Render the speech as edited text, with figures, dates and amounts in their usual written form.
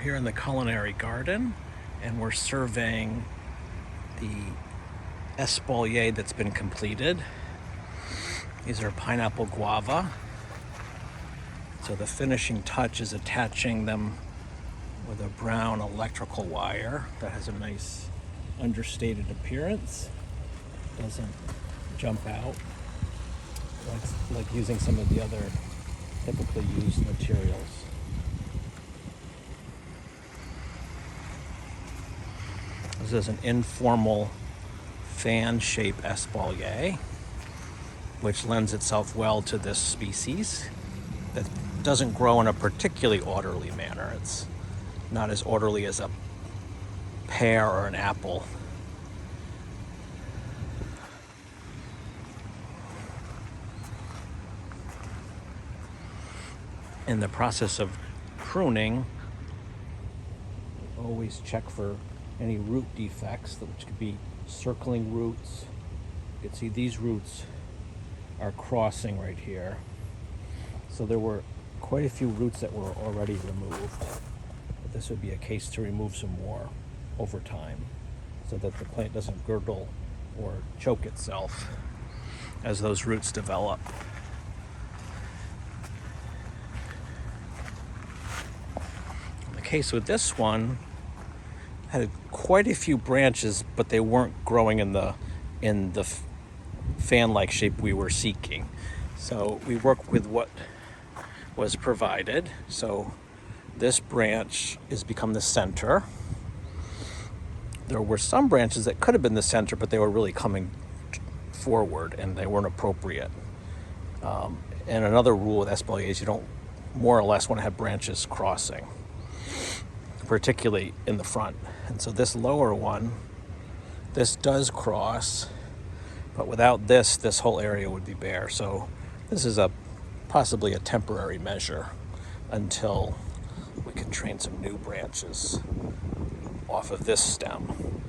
here in the Culinary Garden, and we're surveying the Espalier that's been completed. These are pineapple guava. So the finishing touch is attaching them with a brown electrical wire that has a nice understated appearance. Doesn't jump out like using some of the other typically used materials. This is an informal fan shape Espalier, which lends itself well to this species that doesn't grow in a particularly orderly manner. It's not as orderly as a pear or an apple. In the process of pruning, always check for any root defects, which could be circling roots. You can see these roots are crossing right here. So there were quite a few roots that were already removed. But this would be a case to remove some more over time so that the plant doesn't girdle or choke itself as those roots develop. In the case with this one, had quite a few branches, but they weren't growing in the fan-like shape we were seeking. So we worked with what was provided. So this branch has become the center. There were some branches that could have been the center, but they were really coming forward and they weren't appropriate. And another rule with Espalier is you don't more or less want to have branches crossing, particularly in the front. And so this lower one, this does cross, but without this whole area would be bare. So this is possibly a temporary measure until we can train some new branches off of this stem.